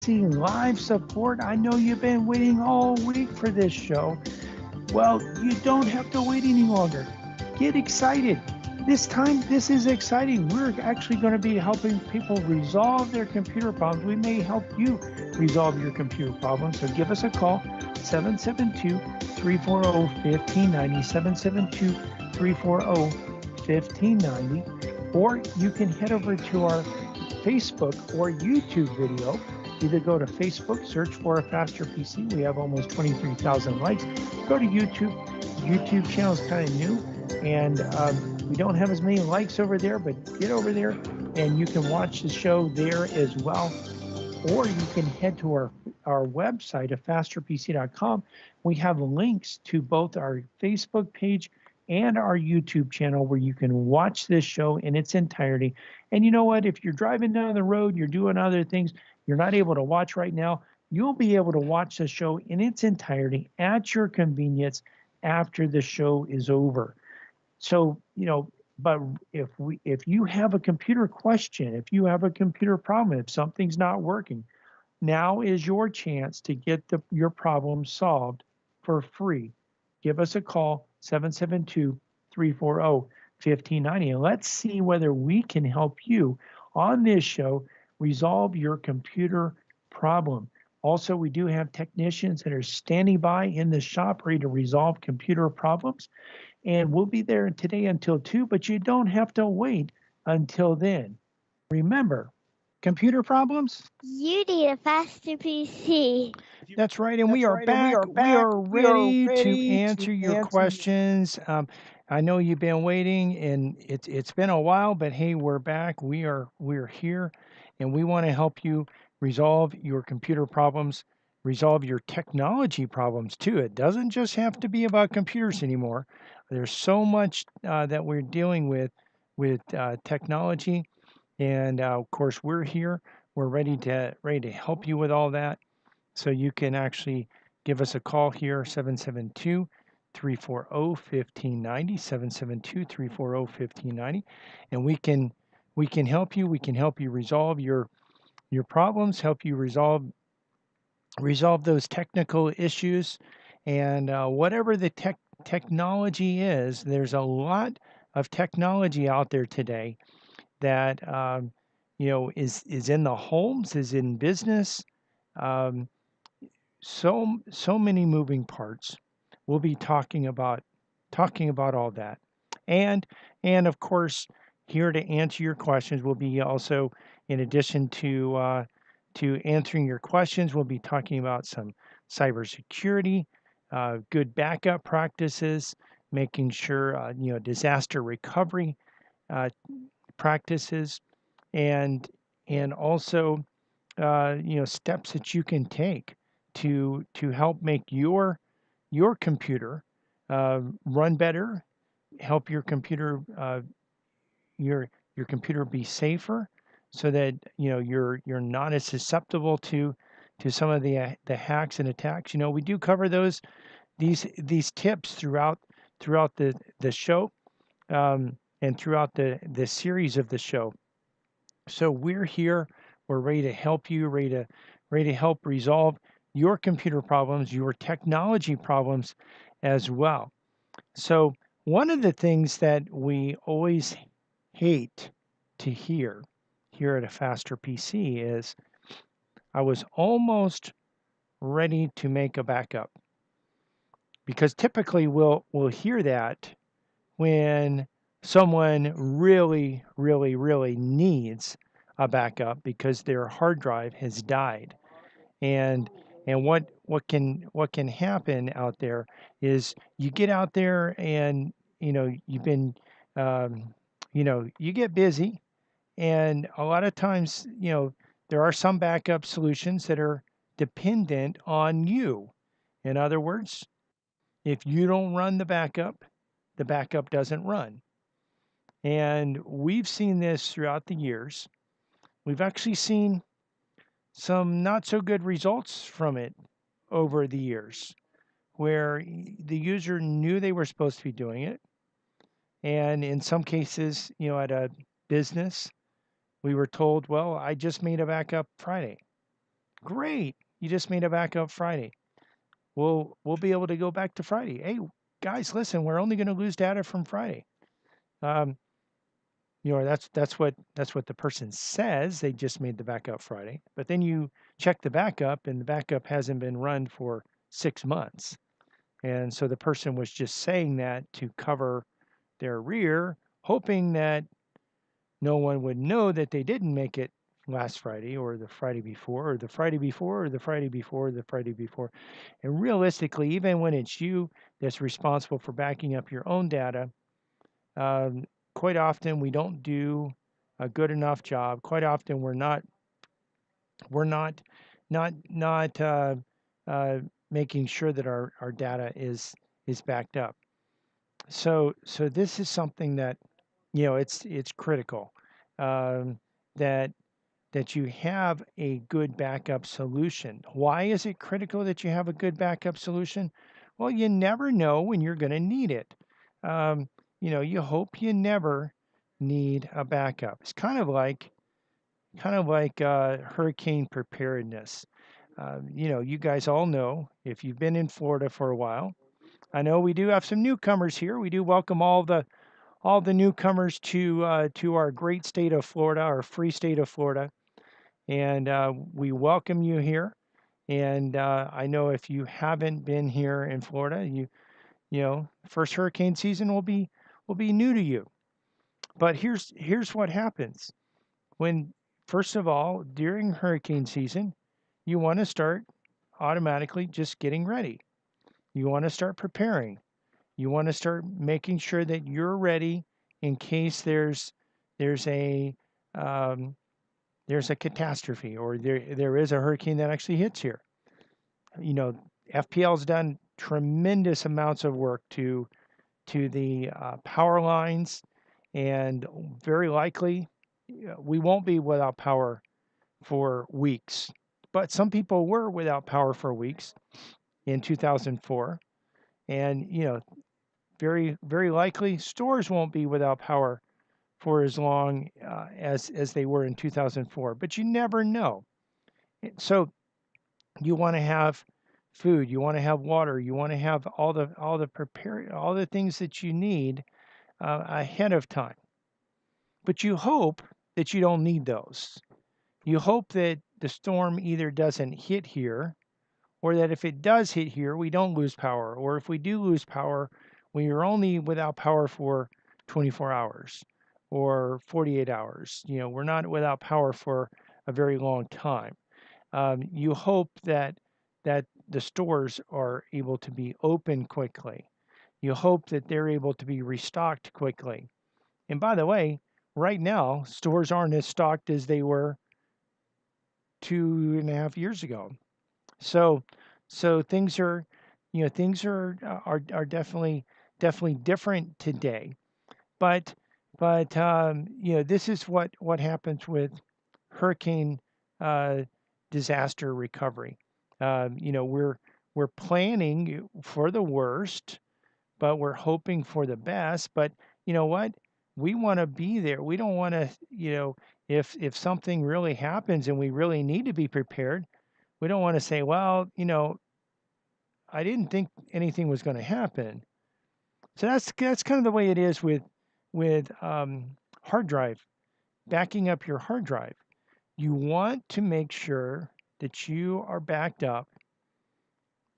PC live support. I know you've been waiting all week for this show. Well, you don't have to wait any longer. Get excited. This time, this is exciting. We're actually going to be helping people resolve their computer problems. We may help you resolve your computer problems. So give us a call, 772 340 1590, 772 340 1590. Or you can head over to our Facebook or YouTube video. Either go to Facebook, search for a Faster PC. We have almost 23,000 likes. Go to YouTube. YouTube channel is kind of new, and we don't have as many likes over there, but get over there and you can watch the show there as well. Or you can head to our website at fasterpc.com. We have links to both our Facebook page and our YouTube channel where you can watch this show in its entirety. And you know what? If you're driving down the road, you're doing other things, you're not able to watch right now, you'll be able to watch the show in its entirety at your convenience after the show is over. So, but if you have a computer question, if you have a computer problem, if something's not working, now is your chance to get your problem solved for free. Give us a call, 772 340 1590, and let's see whether we can help you on this show resolve your computer problem. Also, we do have technicians that are standing by in the shop ready to resolve computer problems. And we'll be there today until 2, but you don't have to wait until then. Remember, computer problems? You need a Faster PC. That's right, and we are back. We are ready to answer your questions. I know you've been waiting, and it's been a while, but hey, we're back. We're here, and we want to help you resolve your computer problems, resolve your technology problems too. It doesn't just have to be about computers anymore. There's so much that we're dealing with technology, and of course, we're here. We're ready to help you with all that. So you can actually give us a call here, 772 340 1590, 772 340 1590, and we can help you. We can help you resolve your problems, help you resolve those technical issues, and whatever the technology is. There's a lot of technology out there today that is in the homes, is in business. Um, so many moving parts. We'll be talking about all that, and of course, here to answer your questions, we'll be also, in addition to answering your questions, we'll be talking about some cybersecurity, good backup practices, making sure disaster recovery practices, and also steps that you can take to help make your computer run better, help your computer your computer be safer, so that you're not as susceptible to some of the hacks and attacks. We do cover these tips throughout the show, and throughout the series of the show. So we're here. We're ready to help you, ready to help resolve your computer problems, your technology problems as well. So one of the things that we always hate to hear here at a Faster PC is, I was almost ready to make a backup. Because typically we'll hear that when someone really, really, really needs a backup because their hard drive has died. And what can happen out there is, you get out there and you've been you get busy, and a lot of times there are some backup solutions that are dependent on you. In other words, if you don't run the backup doesn't run. And we've seen this throughout the years. We've actually seen some not so good results from it over the years, where the user knew they were supposed to be doing it. And in some cases, at a business, we were told, well, I just made a backup Friday. Great. You just made a backup Friday. We'll be able to go back to Friday. Hey, guys, listen, we're only going to lose data from Friday. Um, that's what the person says. They just made the backup Friday, but then you check the backup, and the backup hasn't been run for 6 months, and so the person was just saying that to cover their rear, hoping that no one would know that they didn't make it last Friday or the Friday before or the Friday before or the Friday before or the Friday before. And realistically, even when it's you that's responsible for backing up your own data, um, quite often we don't do a good enough job. Quite often we're not uh, making sure that our data is backed up. So this is something that it's critical, um, that that you have a good backup solution. Why is it critical that you have a good backup solution? Well, you never know when you're going to need it. Um, you hope you never need a backup. It's kind of like hurricane preparedness. You guys all know if you've been in Florida for a while. I know we do have some newcomers here. We do welcome all the newcomers to our great state of Florida, our free state of Florida, and we welcome you here. And I know if you haven't been here in Florida, first hurricane season will be new to you. But here's what happens when, first of all, during hurricane season, you want to start automatically just getting ready. You want to start preparing. You want to start making sure that you're ready in case there's a um, there's a catastrophe or there is a hurricane that actually hits here. You know, FPL's done tremendous amounts of work to the power lines, and very likely we won't be without power for weeks. But some people were without power for weeks in 2004, and very very likely stores won't be without power for as long as they were in 2004. But you never know. So you want to have food, you want to have water, you want to have all the things that you need ahead of time. But you hope that you don't need those. You hope that the storm either doesn't hit here, or that if it does hit here, we don't lose power, or if we do lose power, we are only without power for 24 hours or 48 hours. We're not without power for a very long time. You hope that the stores are able to be open quickly. You hope that they're able to be restocked quickly. And by the way, right now, stores aren't as stocked as they were 2.5 years ago. So, so things are definitely different today. But this is what happens with hurricane uh, disaster recovery. We're planning for the worst, but we're hoping for the best. But you know what? We want to be there. We don't want to, if something really happens and we really need to be prepared, we don't want to say, well, I didn't think anything was going to happen. So that's kind of the way it is with hard drive, backing up your hard drive. You want to make sure that you are backed up.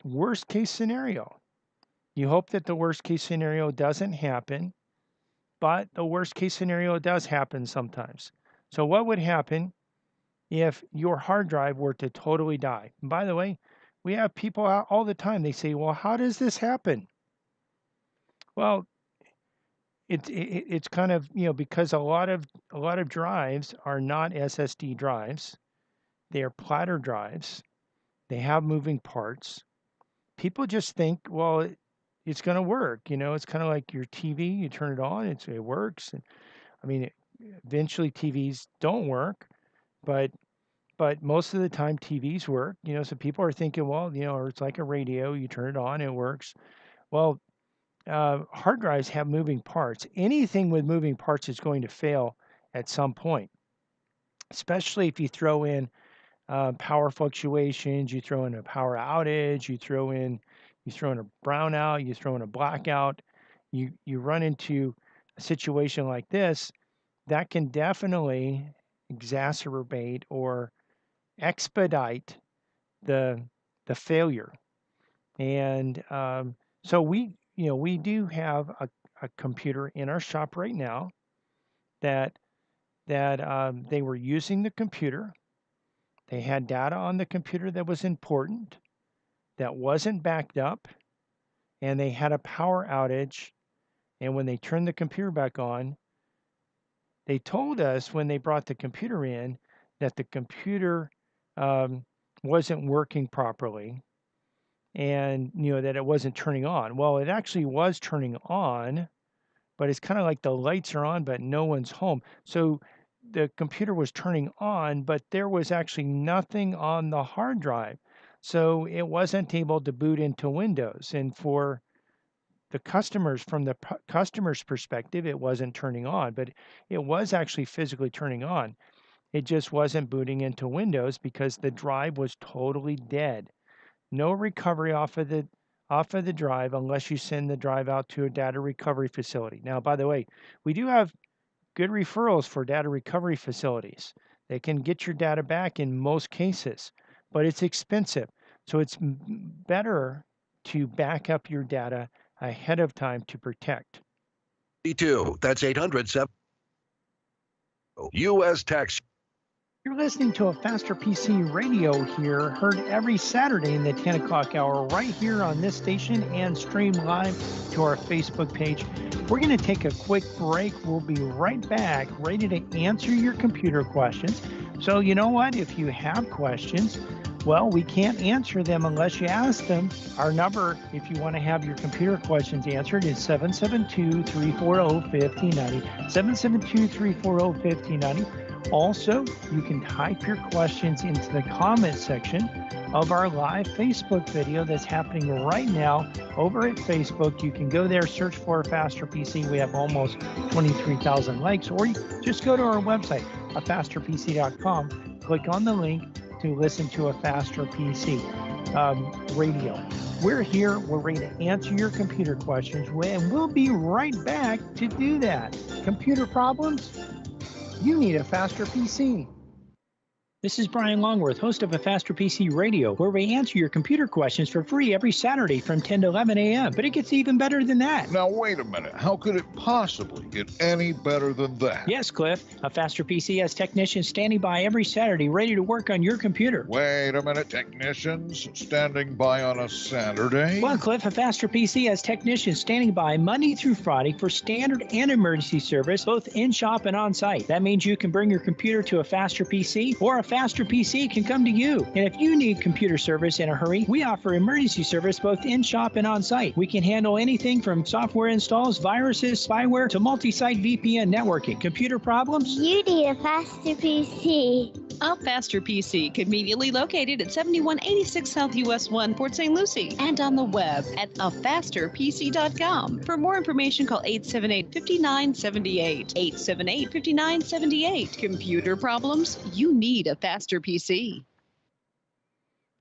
Worst case scenario. You hope that the worst case scenario doesn't happen, but the worst case scenario does happen sometimes. So what would happen if your hard drive were to totally die? And by the way, we have people out all the time. They say, "Well, how does this happen?" Well, it's kind of because a lot of drives are not SSD drives. They are platter drives. They have moving parts. People just think, well, it's going to work. It's kind of like your TV. You turn it on, it works. And I mean, eventually TVs don't work, but most of the time TVs work. So people are thinking, well, or it's like a radio. You turn it on, it works. Well, hard drives have moving parts. Anything with moving parts is going to fail at some point, especially if you throw in power fluctuations, you throw in a power outage, you throw in a brownout, you throw in a blackout, you run into a situation like this, that can definitely exacerbate or expedite the failure. And so we do have a computer in our shop right now that they were using the computer. They had data on the computer that was important, that wasn't backed up, and they had a power outage. And when they turned the computer back on, they told us when they brought the computer in that the computer um, wasn't working properly, and that it wasn't turning on. Well, it actually was turning on, but it's kind of like the lights are on, but no one's home. So the computer was turning on, but there was actually nothing on the hard drive. So it wasn't able to boot into Windows. And for the customers, from the customer's perspective, it wasn't turning on, but it was actually physically turning on. It just wasn't booting into Windows because the drive was totally dead. No recovery off of the drive unless you send the drive out to a data recovery facility. Now, by the way, we do have good referrals for data recovery facilities. They can get your data back in most cases, but it's expensive. So it's better to back up your data ahead of time to protect. That's 800 U.S. tax. You're listening to a Faster PC radio here, heard every Saturday in the 10 o'clock hour right here on this station and stream live to our Facebook page. We're going to take a quick break. We'll be right back, ready to answer your computer questions. So you know what? If you have questions, well, we can't answer them unless you ask them. Our number, if you want to have your computer questions answered, is 772-340-5090, 772-340-5090. Also, you can type your questions into the comment section of our live Facebook video that's happening right now over at Facebook. You can go there, search for Faster PC. We have almost 23,000 likes, or you just go to our website, afasterpc.com, click on the link to listen to a Faster PC radio. We're here, we're ready to answer your computer questions, and we'll be right back to do that. Computer problems? You need a Faster PC. This is Brian Longworth, host of a Faster PC Radio, where we answer your computer questions for free every Saturday from 10 to 11 a.m. But it gets even better than that. Now, wait a minute. How could it possibly get any better than that? Yes, Cliff. A Faster PC has technicians standing by every Saturday ready to work on your computer. Wait a minute. Technicians standing by on a Saturday? Well, Cliff, a Faster PC has technicians standing by Monday through Friday for standard and emergency service, both in-shop and on-site. That means you can bring your computer to a Faster PC, or a Faster PC can come to you. And if you need computer service in a hurry, we offer emergency service both in-shop and on-site. We can handle anything from software installs, viruses, spyware, to multi-site VPN networking. Computer problems? You need a Faster PC. A Faster PC, conveniently located at 7186 South US 1, Port St. Lucie, and on the web at afasterpc.com. For more information, call 878-5978. 878-5978. Computer problems? You need a Faster PC.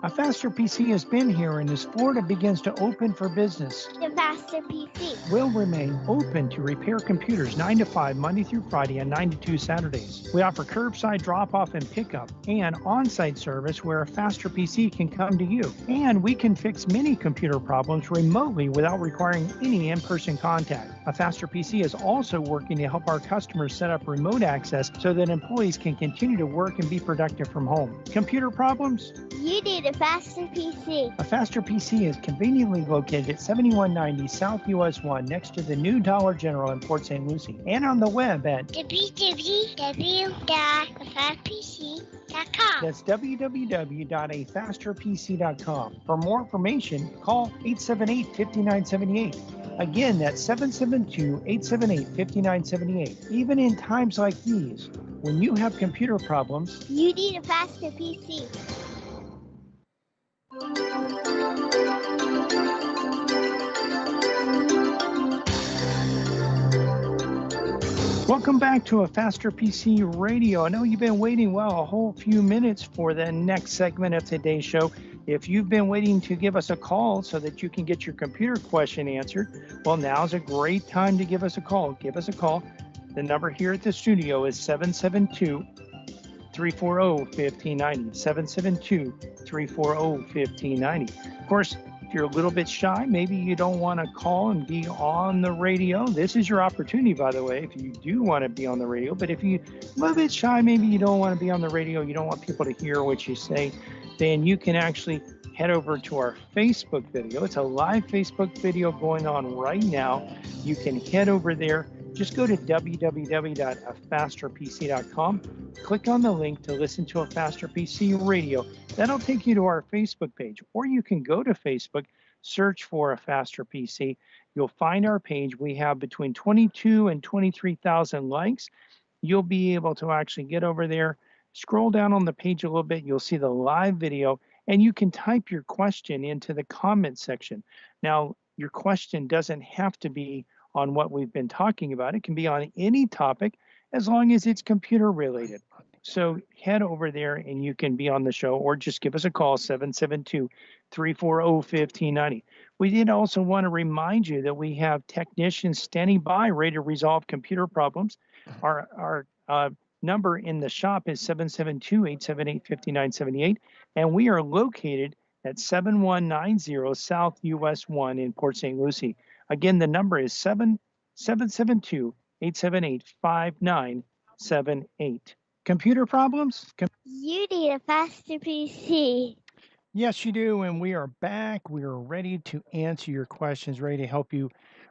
A Faster PC has been here, and as Florida begins to open for business, The Faster PC. will remain open to repair computers 9 to 5 Monday through Friday and 9 to 2 Saturdays. We offer curbside drop-off and pickup and on-site service where a Faster PC can come to you. And we can fix many computer problems remotely without requiring any in-person contact. A Faster PC is also working to help our customers set up remote access so that employees can continue to work and be productive from home. Computer problems? You need a Faster PC. A Faster PC is conveniently located at 7190 South US 1 next to the new Dollar General in Port St. Lucie, and on the web at www.afasterpc.com. that's www.afasterpc.com. For more information, call 878-5978. Again, that's 772-878-5978. Even in times like these, when you have computer problems, You need a Faster PC. Welcome back to a Faster PC Radio. I know you've been waiting, a whole few minutes for the next segment of today's show. If you've been waiting to give us a call so that you can get your computer question answered, well, now's a great time to give us a call. Give us a call. The number here at the studio is 772-340-1590, 772-340-1590. Of course, if you're a little bit shy, maybe you don't want to call and be on the radio, this is your opportunity, by the way, if you do want to be on the radio. But if you're a little bit shy, maybe you don't want to be on the radio, you don't want people to hear what you say, then you can actually head over to our Facebook video. It's a live Facebook video going on right now. You can head over there. Just go to www.afasterpc.com, click on the link to listen to a Faster PC Radio. That'll take you to our Facebook page, or you can go to Facebook, search for a Faster PC. You'll find our page. We have between 22 and 23,000 likes. You'll be able to actually get over there, scroll down on the page a little bit. You'll see the live video, and you can type your question into the comment section. Now, your question doesn't have to be on what we've been talking about. It can be on any topic as long as it's computer related. So head over there and you can be on the show, or just give us a call, 772-340-1590. We did also want to remind you that we have technicians standing by ready to resolve computer problems. Our number in the shop is 772-878-5978, and we are located at 7190 South US 1 in Port St. Lucie. Again, the number is 772-878-5978. Computer problems? You need a faster PC. Yes, you do. And we are back. We are ready to answer your questions, ready to help you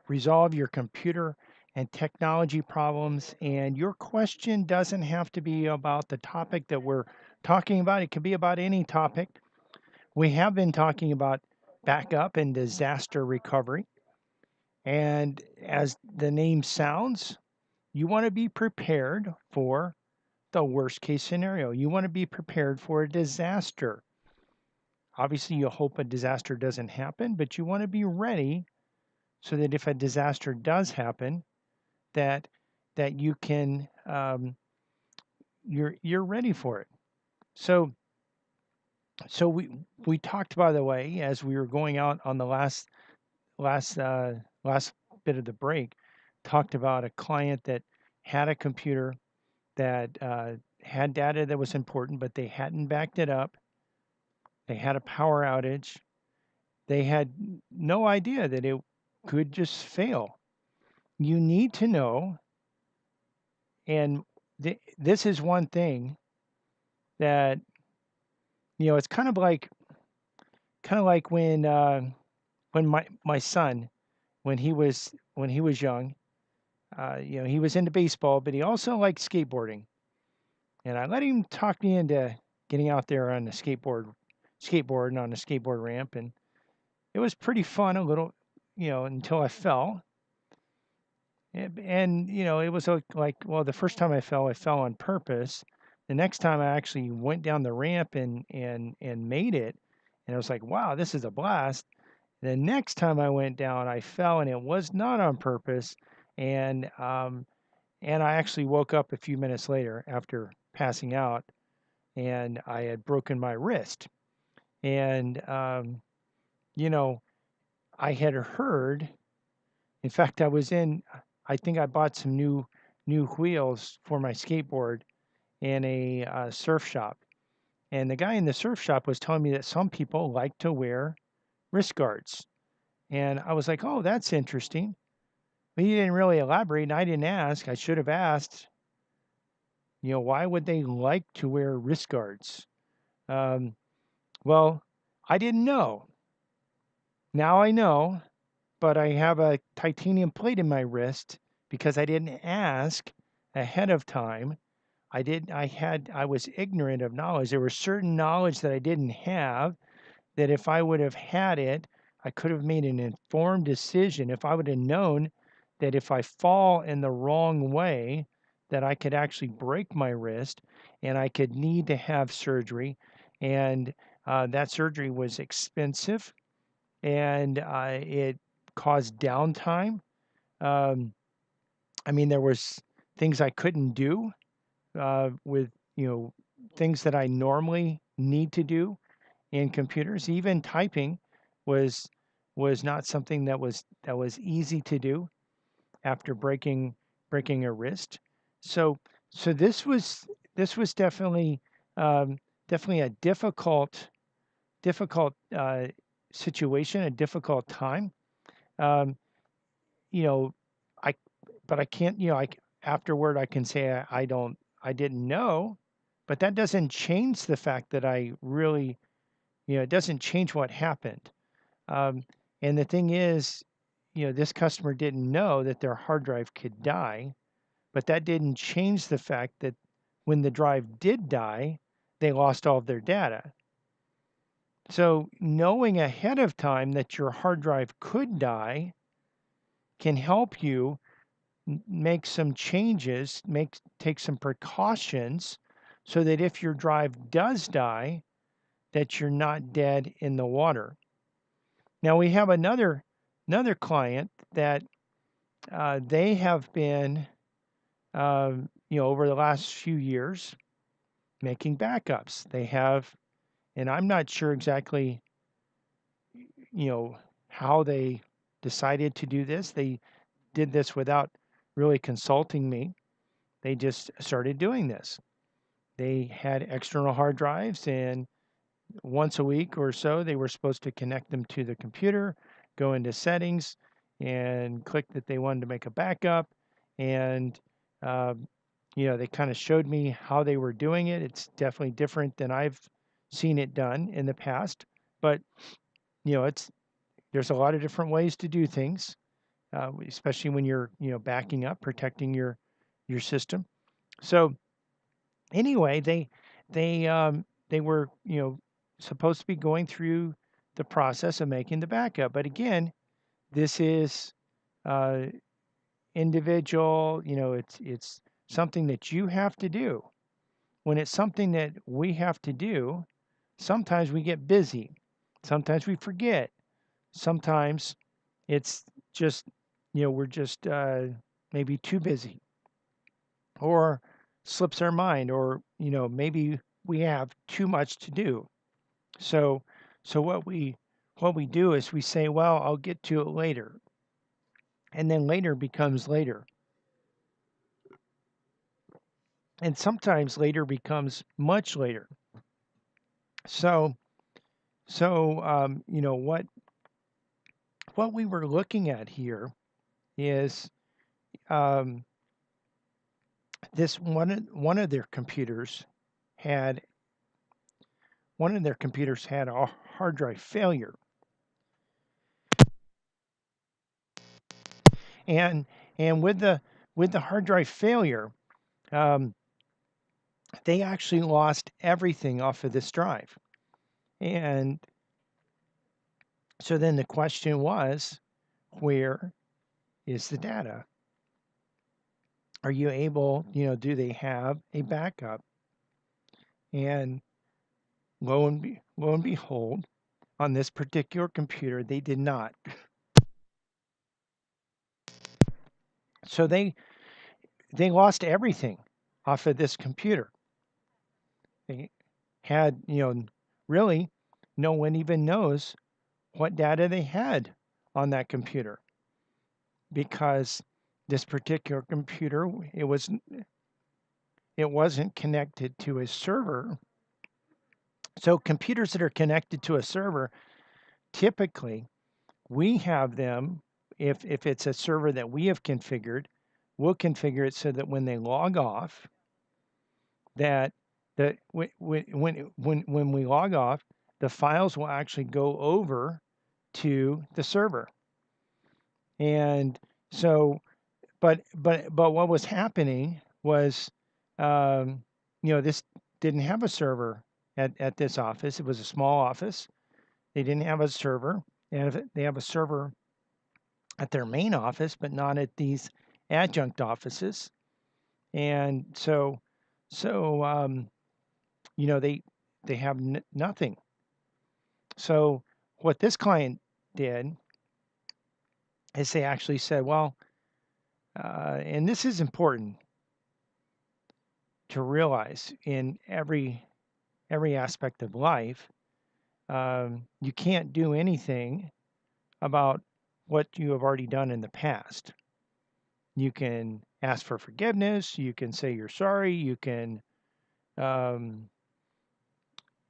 resolve your computer and technology problems. And your question doesn't have to be about the topic that we're talking about. It could be about any topic. We have been talking about backup and disaster recovery. And as the name sounds, you want to be prepared for the worst case scenario. You want to be prepared for a disaster. Obviously, you hope a disaster doesn't happen, but you want to be ready so that if a disaster does happen, that you can you're ready for it. So we talked, by the way, as we were going out on the last bit of the break, talked about a client that had a computer that had data that was important, but they hadn't backed it up. They had a power outage. They had no idea that it could just fail. You need to know, and this is one thing that, it's kind of like when my son, when he was young, he was into baseball, but he also liked skateboarding. And I let him talk me into getting out there on the skateboard and on the skateboard ramp. And it was pretty fun a little, until I fell. And it was like, well, the first time I fell on purpose. The next time I actually went down the ramp and made it. And I was like, wow, this is a blast. The next time I went down, I fell, and it was not on purpose. And I actually woke up a few minutes later after passing out, and I had broken my wrist. And, I had heard, in fact, I think I bought some new wheels for my skateboard in a surf shop. And the guy in the surf shop was telling me that some people like to wear wrist guards. And I was like, oh, that's interesting. But he didn't really elaborate, and I didn't ask. I should have asked, why would they like to wear wrist guards? Well, I didn't know. Now I know, but I have a titanium plate in my wrist because I didn't ask ahead of time. I was ignorant of knowledge. There was certain knowledge that I didn't have, that if I would have had it, I could have made an informed decision. If I would have known that if I fall in the wrong way, that I could actually break my wrist and I could need to have surgery. And that surgery was expensive, and it caused downtime. There was things I couldn't do with things that I normally need to do in computers. Even typing was not something that was easy to do after breaking a wrist. So this was definitely a difficult situation, a difficult time. Um, you know, I but I can't, afterward I can say I didn't know, but that doesn't change the fact that I really, it doesn't change what happened. Um, and the thing is, this customer didn't know that their hard drive could die, but that didn't change the fact that when the drive did die, they lost all of their data. So knowing ahead of time that your hard drive could die can help you make some changes, take some precautions so that if your drive does die, that you're not dead in the water. Now we have another client that they have been, over the last few years making backups. They have, and I'm not sure exactly, how they decided to do this. They did this without really consulting me. They just started doing this. They had external hard drives, and once a week or so, they were supposed to connect them to the computer, go into settings, and click that they wanted to make a backup. And, they kind of showed me how they were doing it. It's definitely different than I've seen it done in the past. But, there's a lot of different ways to do things, especially when you're, backing up, protecting your system. So anyway, they were, supposed to be going through the process of making the backup. But again, this is uh, individual. It's something that you have to do. When it's something that we have to do, sometimes we get busy. Sometimes we forget. Sometimes it's just, we're just maybe too busy, or slips our mind, or maybe we have too much to do. So what we do is we say, well, I'll get to it later. And then later becomes later. And sometimes later becomes much later. So what we were looking at here is um, this one of their computers had a hard drive failure. And with the hard drive failure, um, they actually lost everything off of this drive. And so then the question was, where is the data? Are you able, do they have a backup? And lo and behold, on this particular computer, they did not. So they lost everything off of this computer. They had, really no one even knows what data they had on that computer, because this particular computer, it wasn't connected to a server. So computers that are connected to a server, typically we have them, if it's a server that we have configured, we'll configure it so that when they log off, that when we log off, the files will actually go over to the server. And so, but what was happening was, this didn't have a server at this office. It was a small office. They didn't have a server. They have a server at their main office, but not at these adjunct offices. And so they have nothing. So what this client did is they actually said, well, and this is important. to realize in every aspect of life, you can't do anything about what you have already done in the past. You can ask for forgiveness. You can say you're sorry. You can, um,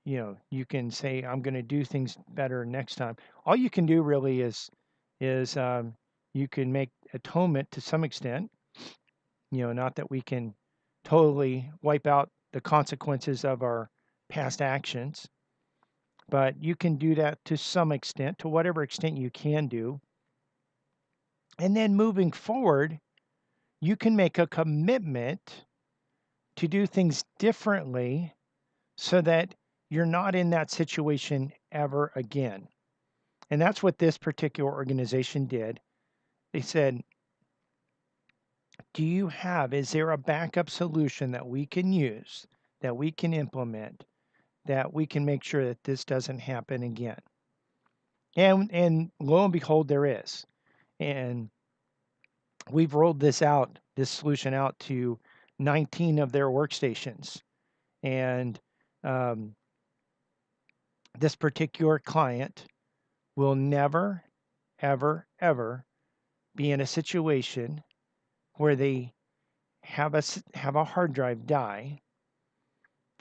you can say I'm going to do things better next time. All you can do really is you can make atonement to some extent. Not that we can totally wipe out the consequences of our past actions, but you can do that to some extent, to whatever extent you can do. And then moving forward, you can make a commitment to do things differently so that you're not in that situation ever again. And that's what this particular organization did. They said, is there a backup solution that we can use, that we can implement, that we can make sure that this doesn't happen again? And lo and behold, there is. And we've rolled this solution out to 19 of their workstations. And this particular client will never, ever, ever be in a situation where they have a hard drive die,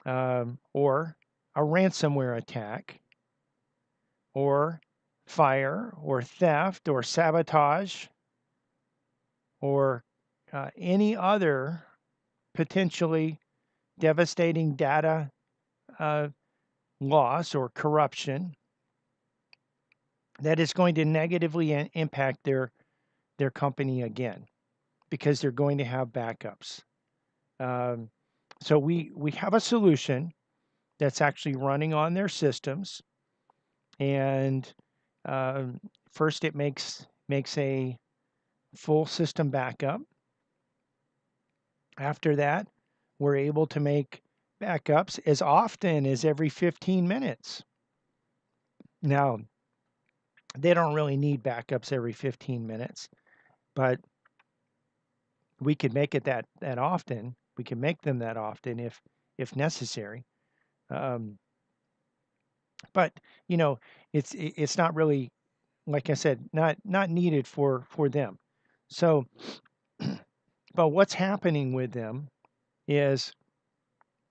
or a ransomware attack, or fire, or theft, or sabotage, or any other potentially devastating data loss or corruption that is going to negatively impact their company again, because they're going to have backups. So we have a solution that's actually running on their systems, and first it makes a full system backup. After that, we're able to make backups as often as every 15 minutes. Now, they don't really need backups every 15 minutes, but we could make it that often. We can make them that often if necessary. But it's not really, like I said, not needed for them. So, but what's happening with them is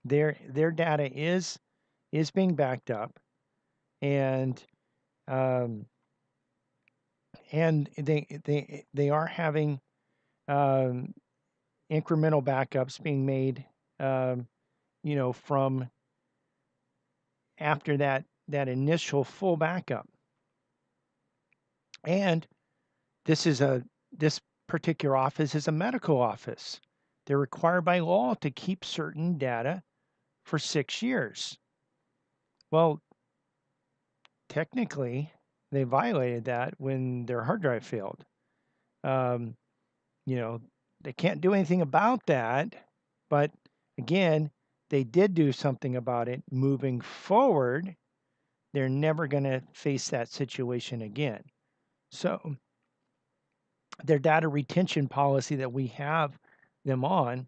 their data is being backed up, and they are having incremental backups being made, from after that initial full backup. And this particular office is a medical office. They're required by law to keep certain data for 6 years. Well, technically, they violated that when their hard drive failed. They can't do anything about that, but again, they did do something about it. Moving forward, they're never going to face that situation again. So their data retention policy that we have them on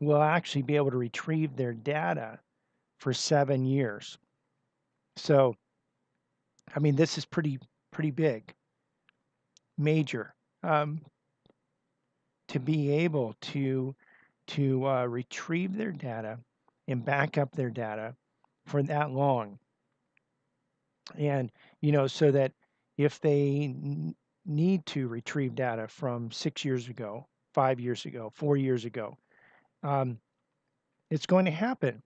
will actually be able to retrieve their data for 7 years. So, I mean, this is pretty big, major, to be able to retrieve their data and back up their data for that long. And, so that if they need to retrieve data from 6 years ago, 5 years ago, 4 years ago, it's going to happen.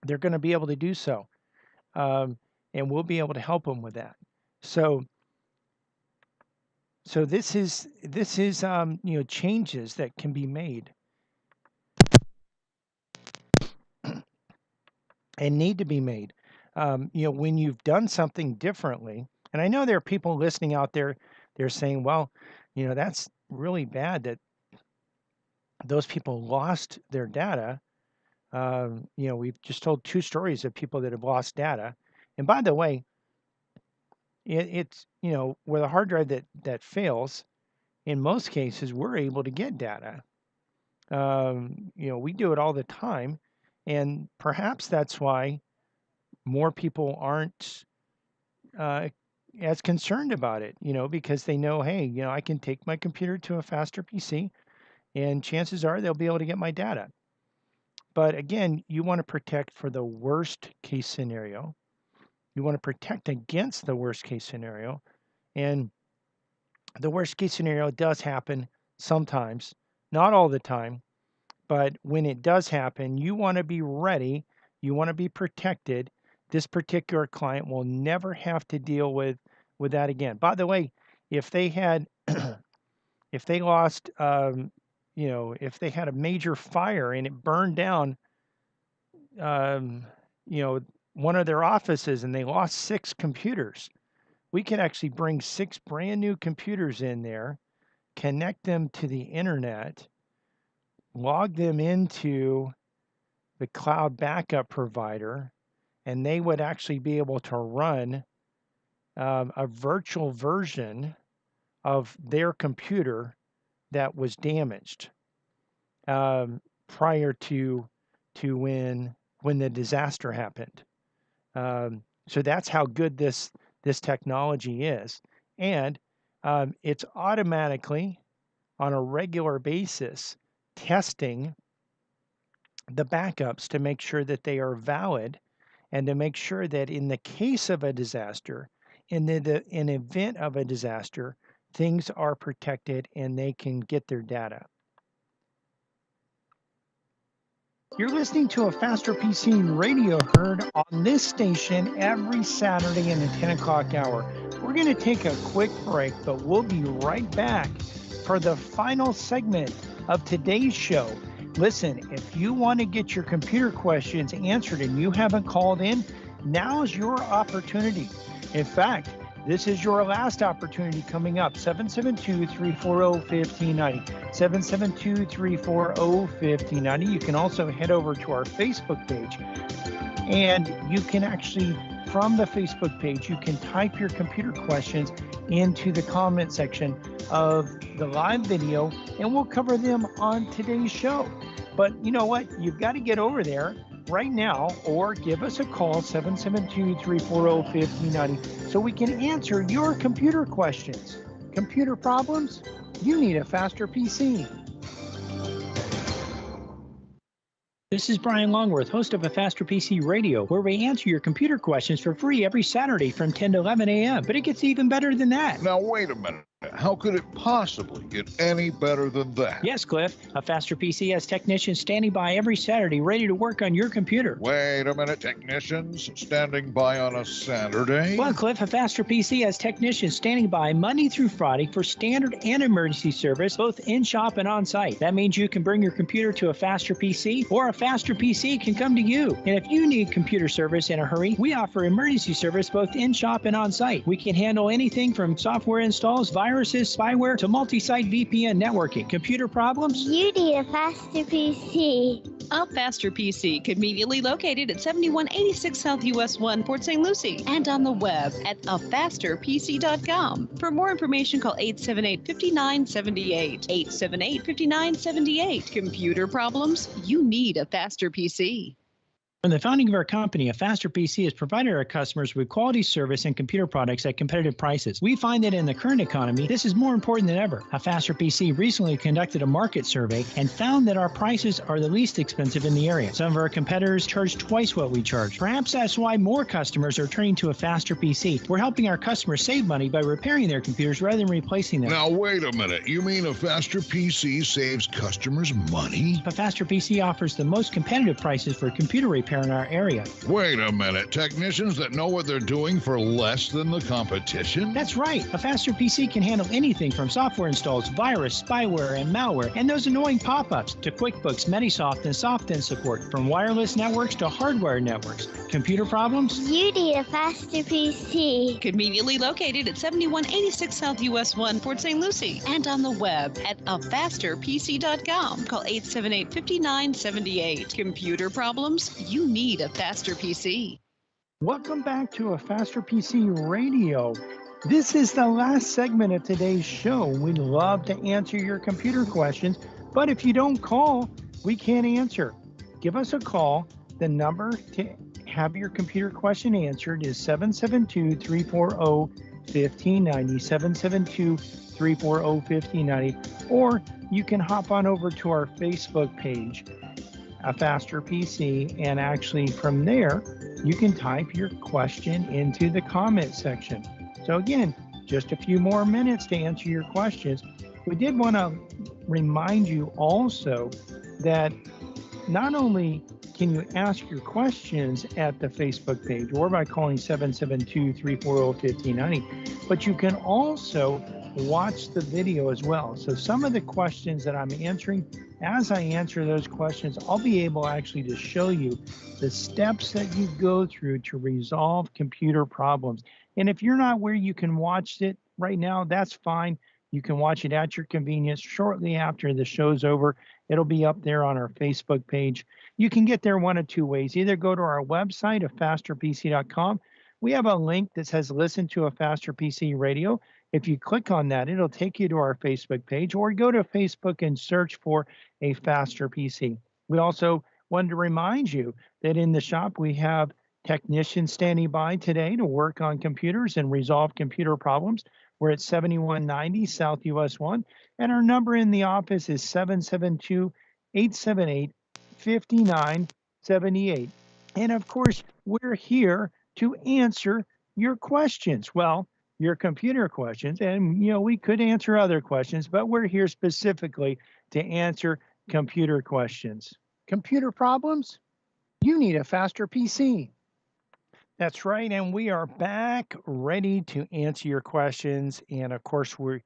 They're going to be able to do so. And we'll be able to help them with that. So this is changes that can be made and need to be made. When you've done something differently, and I know there are people listening out there, they're saying, well, that's really bad that those people lost their data. We've just told 2 stories of people that have lost data. And by the way, it's with a hard drive that fails, in most cases, we're able to get data. We do it all the time, and perhaps that's why more people aren't as concerned about it, because they know, hey, I can take my computer to a faster PC, and chances are they'll be able to get my data. But again, you want to protect for the worst case scenario. You want to protect against the worst case scenario. And the worst case scenario does happen sometimes, not all the time. But when it does happen, you want to be ready. You want to be protected. This particular client will never have to deal with that again. By the way, if they had, if they lost, if they had a major fire and it burned down, one of their offices and they lost 6 computers, we could actually bring 6 brand new computers in there, connect them to the internet, log them into the cloud backup provider, and they would actually be able to run a virtual version of their computer that was damaged prior to when the disaster happened. So that's how good this technology is, and it's automatically on a regular basis testing the backups to make sure that they are valid, and to make sure that in the case of a disaster, in event of a disaster, things are protected and they can get their data. You're listening to a Faster PC radio heard on this station every Saturday in the 10 o'clock hour. We're going to take a quick break, but we'll be right back for the final segment of today's show. Listen, if you want to get your computer questions answered and you haven't called in, now's your opportunity. In fact, this is your last opportunity coming up. 772-340-1590. 772-340-1590. You can also head over to our Facebook page, and you can actually, from the Facebook page, you can type your computer questions into the comment section of the live video, and we'll cover them on today's show. But you know what? You've got to get over there right now, or give us a call, 772-340-1590, so we can answer your computer questions. Computer problems? You need a faster PC. This is Brian Longworth, host of A Faster PC Radio, where we answer your computer questions for free every Saturday from 10 to 11 a.m. But it gets even better than that. Now, wait a minute. How could it possibly get any better than that? Yes, Cliff. A Faster PC has technicians standing by every Saturday ready to work on your computer. Wait a minute. Technicians standing by on a Saturday? Well, Cliff, A Faster PC has technicians standing by Monday through Friday for standard and emergency service, both in-shop and on-site. That means you can bring your computer to A Faster PC, or A Faster PC can come to you. And if you need computer service in a hurry, we offer emergency service both in-shop and on-site. We can handle anything from software installs, viruses, spyware, to multi-site VPN networking. Computer problems? You need a faster PC. A Faster PC, conveniently located at 7186 South US 1, Port St. Lucie, and on the web at afasterpc.com. For more information, call 878-5978. 878-5978. Computer problems? You need a Faster PC. From the founding of our company, A Faster PC has provided our customers with quality service and computer products at competitive prices. We find that in the current economy, this is more important than ever. A Faster PC recently conducted a market survey and found that our prices are the least expensive in the area. Some of our competitors charge twice what we charge. Perhaps that's why more customers are turning to A Faster PC. We're helping our customers save money by repairing their computers rather than replacing them. Now, wait a minute. You mean A Faster PC saves customers money? A Faster PC offers the most competitive prices for computer repair in our area. Wait a minute. Technicians that know what they're doing for less than the competition? That's right. A Faster PC can handle anything from software installs, virus, spyware, and malware, and those annoying pop-ups, to QuickBooks, Metisoft, and SoftIn support, from wireless networks to hardware networks. Computer problems? You need a faster PC. Conveniently located at 7186 South US 1, Port St. Lucie, and on the web at afasterpc.com. Call 878-5978. Computer problems? You need a Faster PC. Welcome back to A Faster PC Radio. This is the last segment of today's show. We'd love to answer your computer questions, But if you don't call, we can't answer. Give us a call. The number to have your computer question answered is 772-340-1590, 772-340-1590, or you can hop on over to our Facebook page, A Faster PC, and actually from there, you can type your question into the comment section. So again, just a few more minutes to answer your questions. We did want to remind you also that not only can you ask your questions at the Facebook page or by calling 772-340-1590, but you can also watch the video as well. So some of the questions that I'm answering, as I answer those questions, I'll be able actually to show you the steps that you go through to resolve computer problems. And if you're not where you can watch it right now, that's fine. You can watch it at your convenience shortly after the show's over. It'll be up there on our Facebook page. You can get there one of two ways. Either go to our website, afasterpc.com. We have a link that says listen to a Faster PC radio. If you click on that, it'll take you to our Facebook page, or go to Facebook and search for A Faster PC. We also wanted to remind you that in the shop, we have technicians standing by today to work on computers and resolve computer problems. We're at 7190 South US 1, and our number in the office is 772-878-5978. And of course, we're here to answer your questions. Well, your computer questions, and we could answer other questions, but we're here specifically to answer computer questions. Computer problems? You need a faster PC. That's right, and we are back ready to answer your questions. And of course, we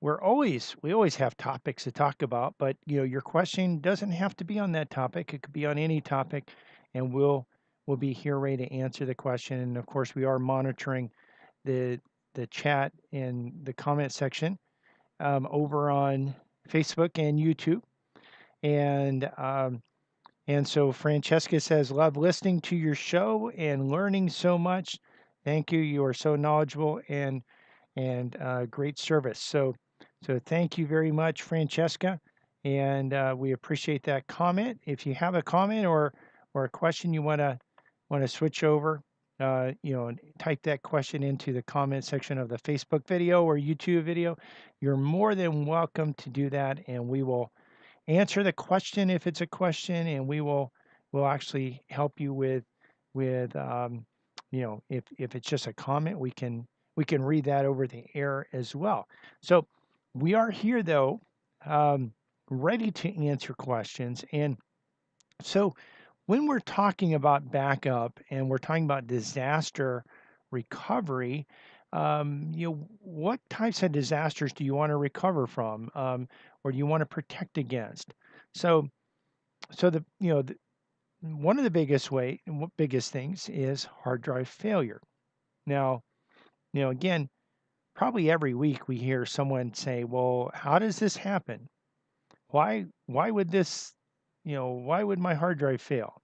always have topics to talk about, but your question doesn't have to be on that topic. It could be on any topic, and we'll be here ready to answer the question. And of course, we are monitoring the chat and the comment section over on Facebook and YouTube. And so Francesca says, love listening to your show and learning so much. Thank you. You are so knowledgeable and great service. So thank you very much, Francesca. And we appreciate that comment. If you have a comment or a question you want to switch over, type that question into the comment section of the Facebook video or YouTube video. You're more than welcome to do that, and we will answer the question if it's a question, and we'll actually help you with if it's just a comment, we can read that over the air as well. So we are here though, ready to answer questions. And so when we're talking about backup and we're talking about disaster recovery, what types of disasters do you want to recover from, or do you want to protect against? So one of the biggest things is hard drive failure. Now, again, probably every week we hear someone say, "Well, how does this happen? Why would this, why would my hard drive fail?"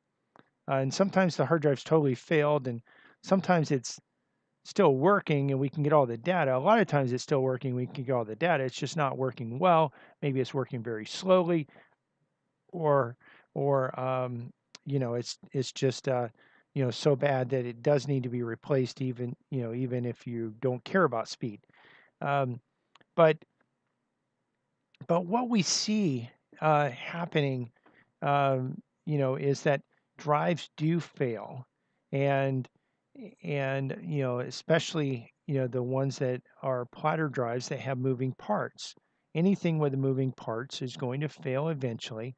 And sometimes the hard drive's totally failed, and sometimes it's still working and we can get all the data. A lot of times it's still working, we can get all the data. It's just not working well. Maybe it's working very slowly, or it's just so bad that it does need to be replaced, even if you don't care about speed. But what we see happening, is that drives do fail, and especially the ones that are platter drives that have moving parts. Anything with the moving parts is going to fail eventually.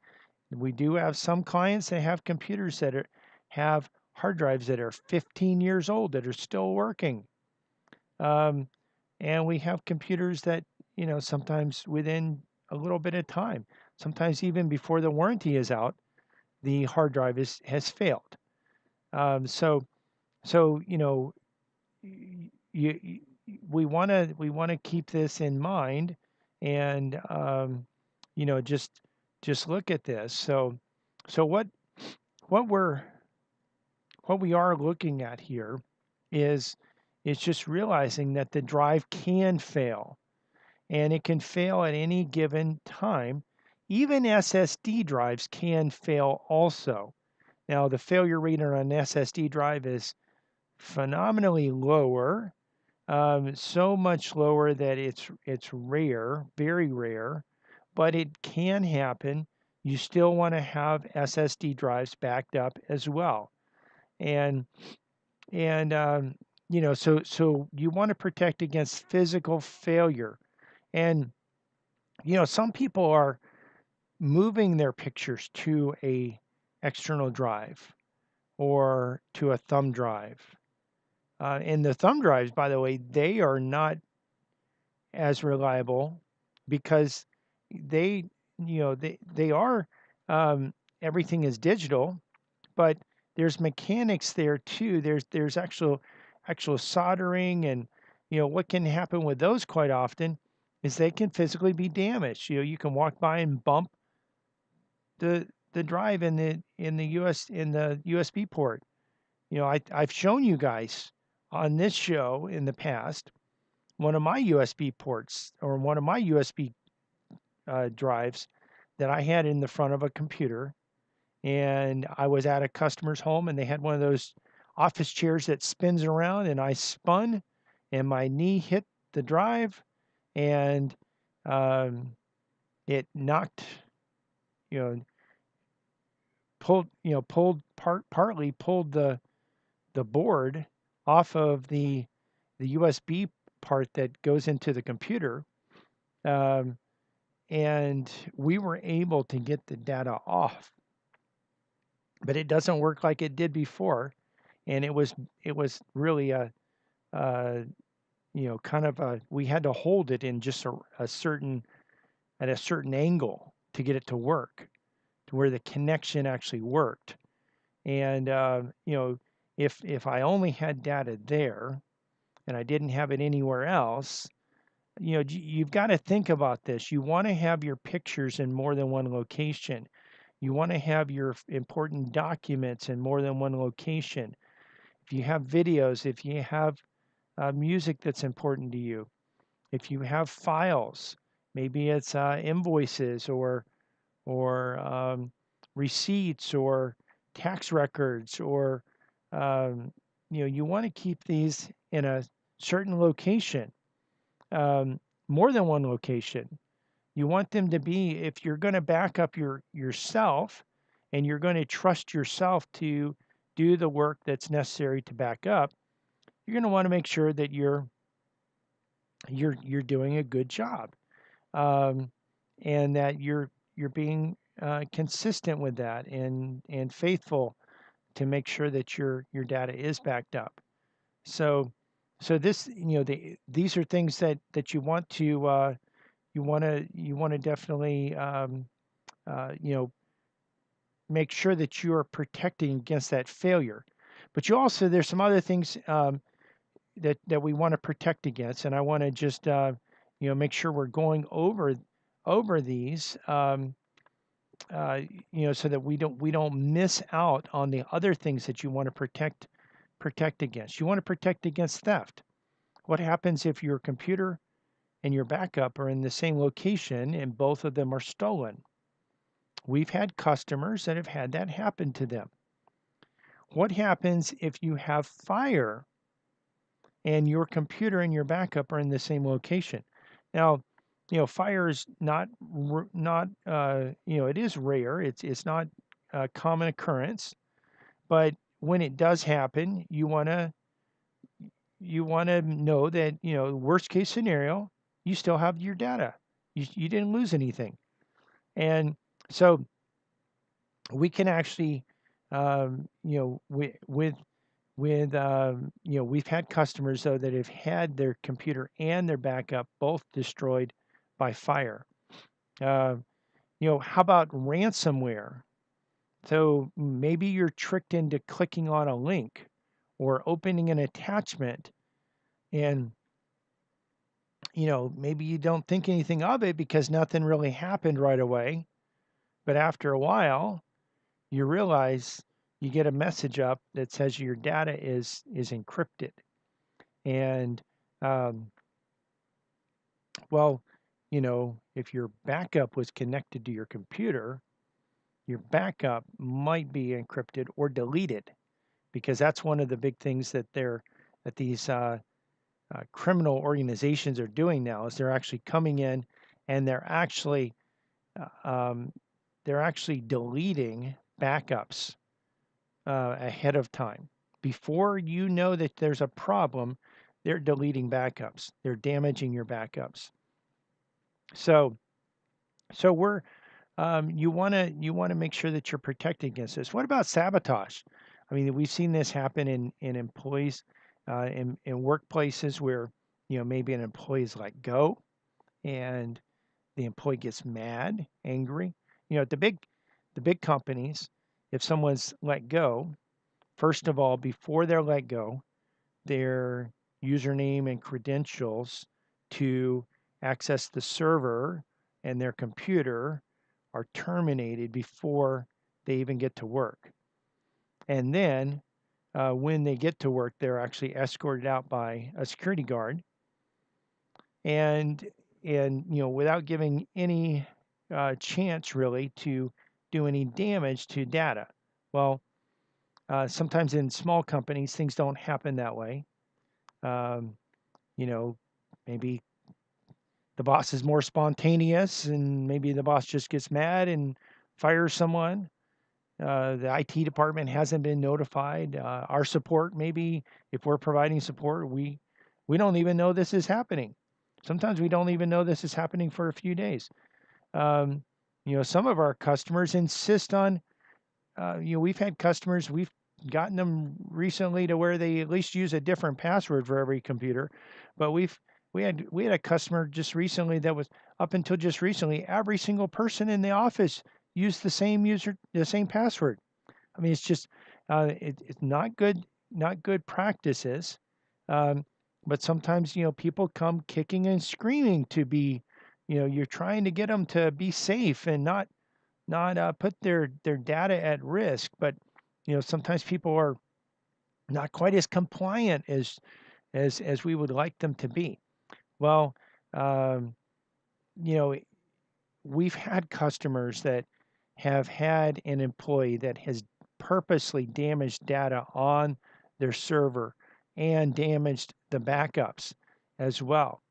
We do have some clients that have computers that have hard drives that are 15 years old that are still working, and we have computers that sometimes within a little bit of time, sometimes even before the warranty is out, the hard drive has failed. So we want to keep this in mind, and just look at this. So what we are looking at here is just realizing that the drive can fail, and it can fail at any given time. even SSD drives can fail also. Now, the failure rate on an SSD drive is phenomenally lower, so much lower that it's rare, very rare, but it can happen. You still want to have SSD drives backed up as well, and and so you want to protect against physical failure. And some people are moving their pictures to a external drive or to a thumb drive. And the thumb drives, by the way, they are not as reliable because they, they are, everything is digital, but there's mechanics there too. There's actual soldering, and what can happen with those quite often is they can physically be damaged. You can walk by and bump the drive in the USB port. I've shown you guys on this show in the past one of my USB ports or one of my USB drives that I had in the front of a computer, and I was at a customer's home, and they had one of those office chairs that spins around, and I spun, and my knee hit the drive, and it knocked, you know, partly pulled the board off of the USB part that goes into the computer, um, and we were able to get the data off, but it doesn't work like it did before, and it was really uh, kind of we had to hold it in just a certain at a certain angle to get it to work, to where the connection actually worked. And if I only had data there and I didn't have it anywhere else, you've got to think about this. You want to have your pictures in more than one location. You want to have your important documents in more than one location. If you have videos, if you have music that's important to you, if you have files, maybe it's invoices or receipts or tax records, or you want to keep these in a certain location, more than one location. You want them to be, if you're going to back up yourself and you're going to trust yourself to do the work that's necessary to back up, you're going to want to make sure that you're doing a good job, um, and that you're being consistent with that and faithful to make sure that your data is backed up. So this these are things that you want to definitely you know make sure that you are protecting against that failure. But you also, there's some other things that we want to protect against, and I want to just make sure we're going over these, so that we don't miss out on the other things that you want to protect against. You want to protect against theft. What happens if your computer and your backup are in the same location and both of them are stolen? We've had customers that have had that happen to them. What happens if you have fire and your computer and your backup are in the same location? Now, fire is not it is rare. It's not a common occurrence, but when it does happen, you want to know that, worst case scenario, you still have your data. You didn't lose anything. And so we can actually, we've had customers though that have had their computer and their backup both destroyed by fire. How about ransomware? So maybe you're tricked into clicking on a link or opening an attachment, and maybe you don't think anything of it because nothing really happened right away, but after a while you realize you get a message up that says your data is encrypted. And well, if your backup was connected to your computer, your backup might be encrypted or deleted, because that's one of the big things that these criminal organizations are doing now, is they're actually coming in and uh, um, they're actually deleting backups ahead of time. Before you know that there's a problem, they're deleting backups. They're damaging your backups. So we're you want to make sure that you're protected against this. What about sabotage? I mean, we've seen this happen in employees, in workplaces where maybe an employee is let go, and the employee gets mad, angry. At the big companies, if someone's let go, first of all, before they're let go, their username and credentials to access the server and their computer are terminated before they even get to work. And then when they get to work, they're actually escorted out by a security guard, and without giving any chance really to do any damage to data. Well, sometimes in small companies, things don't happen that way. Um, you know, maybe the boss is more spontaneous, and maybe the boss just gets mad and fires someone. The IT department hasn't been notified. Our support, maybe if we're providing support, we don't even know this is happening. Sometimes we don't even know this is happening for a few days. Um, some of our customers insist on. We've had customers, we've gotten them recently to where they at least use a different password for every computer, but we had a customer just recently that was, up until just recently, every single person in the office used the same password. I mean, it's just it's not good practices. Um, but sometimes people come kicking and screaming to be, you're trying to get them to be safe and not put their data at risk. But sometimes people are not quite as compliant as we would like them to be. Well, um, you know, we've had customers that have had an employee that has purposely damaged data on their server and damaged the backups as well.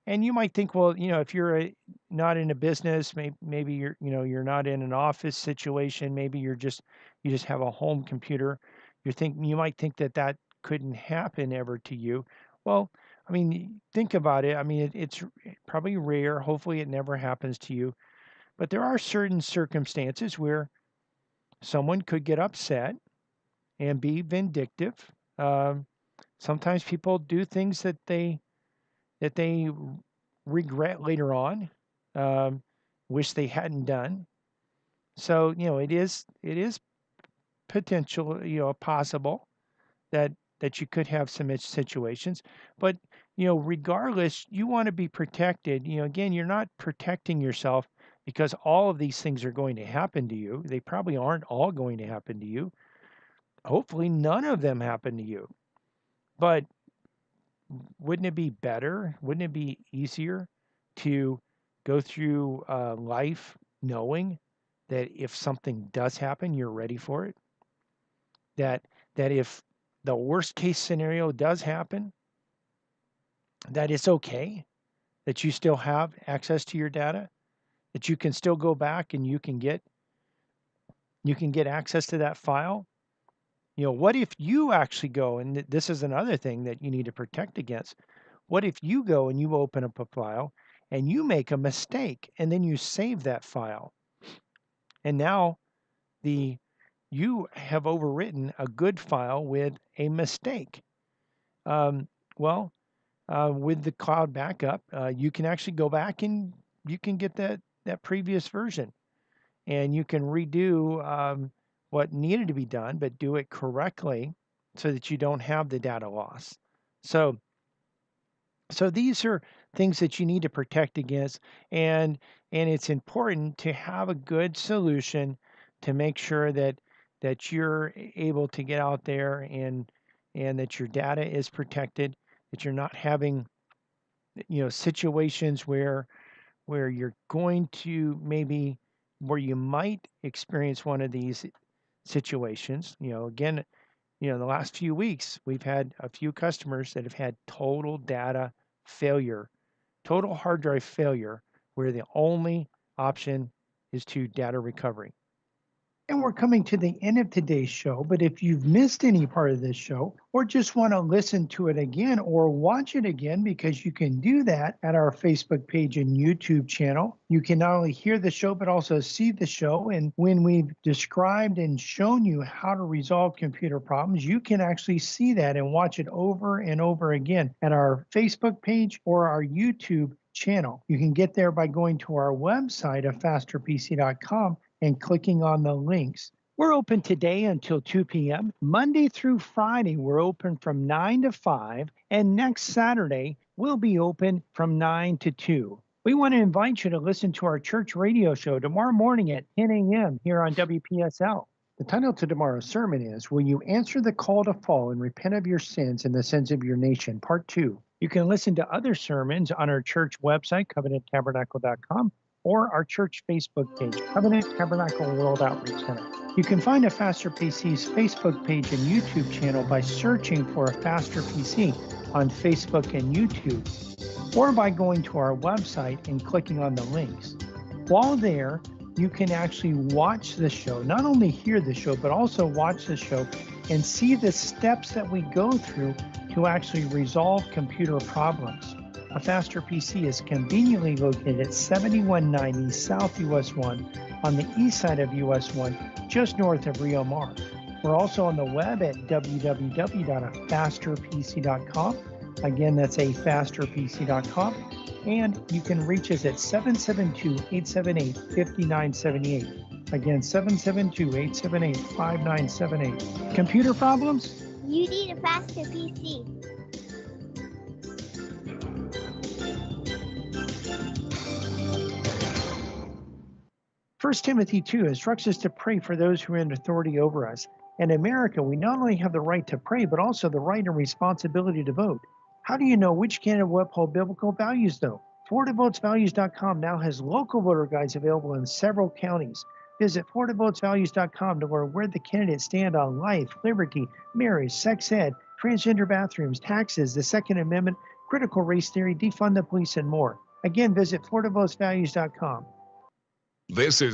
And you might think, well, if you're not in a business, maybe you're not in an office situation, maybe you just have a home computer. You might think that that couldn't happen ever to you. Well, I mean, think about it. I mean, it's probably rare. Hopefully, it never happens to you. But there are certain circumstances where someone could get upset and be vindictive. Um, Sometimes people do things that they regret later on, um, wish they hadn't done. So it is potential, possible that you could have some situations, but regardless, you want to be protected. Again, you're not protecting yourself because all of these things are going to happen to you. They probably aren't all going to happen to you. Hopefully, none of them happen to you. But wouldn't it be better? Wouldn't it be easier to go through life knowing that if something does happen, you're ready for it? That if the worst case scenario does happen, that it's okay, that you still have access to your data, that you can still go back and you can get access to that file. What if you actually go, and this is another thing that you need to protect against. What if you go and you open up a file and you make a mistake and then you save that file? And now the you have overwritten a good file with a mistake. Um, well, with the cloud backup, you can actually go back and you can get that previous version, and you can redo what needed to be done, but do it correctly so that you don't have the data loss. So these are things that you need to protect against, and it's important to have a good solution to make sure that you're able to get out there and that your data is protected, that you're not having situations where you're going to maybe where you might experience one of these situations. Again, the last few weeks, we've had a few customers that have had total data failure, total hard drive failure, where the only option is to data recovery. And we're coming to the end of today's show, but if you've missed any part of this show or just want to listen to it again or watch it again, because you can do that at our Facebook page and YouTube channel, you can not only hear the show, but also see the show. And when we've described and shown you how to resolve computer problems, you can actually see that and watch it over and over again at our Facebook page or our YouTube channel. You can get there by going to our website at fasterpc.com and clicking on the links. We're open today until 2 p.m. Monday through Friday, we're open from 9 to 5, and next Saturday, we'll be open from 9 to 2. We want to invite you to listen to our church radio show tomorrow morning at 10 a.m. here on WPSL. The title to tomorrow's sermon is, Will You Answer the Call to Fall and Repent of Your Sins and the Sins of Your Nation, Part 2. You can listen to other sermons on our church website, covenanttabernacle.com, or our church Facebook page, Covenant Tabernacle World Outreach Center. You can find a Faster PC's Facebook page and YouTube channel by searching for a Faster PC on Facebook and YouTube, or by going to our website and clicking on the links. While there, you can actually watch the show, not only hear the show, but also watch the show and see the steps that we go through to actually resolve computer problems. A Faster PC is conveniently located at 7190 South US 1 on the east side of US 1, just north of Rio Mar. We're also on the web at www.afasterpc.com. Again, that's afasterpc.com. And you can reach us at 772-878-5978. Again, 772-878-5978. Computer problems? You need a faster PC. First Timothy 2 instructs us to pray for those who are in authority over us. In America, we not only have the right to pray, but also the right and responsibility to vote. How do you know which candidate will uphold biblical values, though? FloridaVotesValues.com now has local voter guides available in several counties. Visit FloridaVotesValues.com to learn where the candidates stand on life, liberty, marriage, sex ed, transgender bathrooms, taxes, the Second Amendment, critical race theory, defund the police, and more. Again, visit FloridaVotesValues.com. This is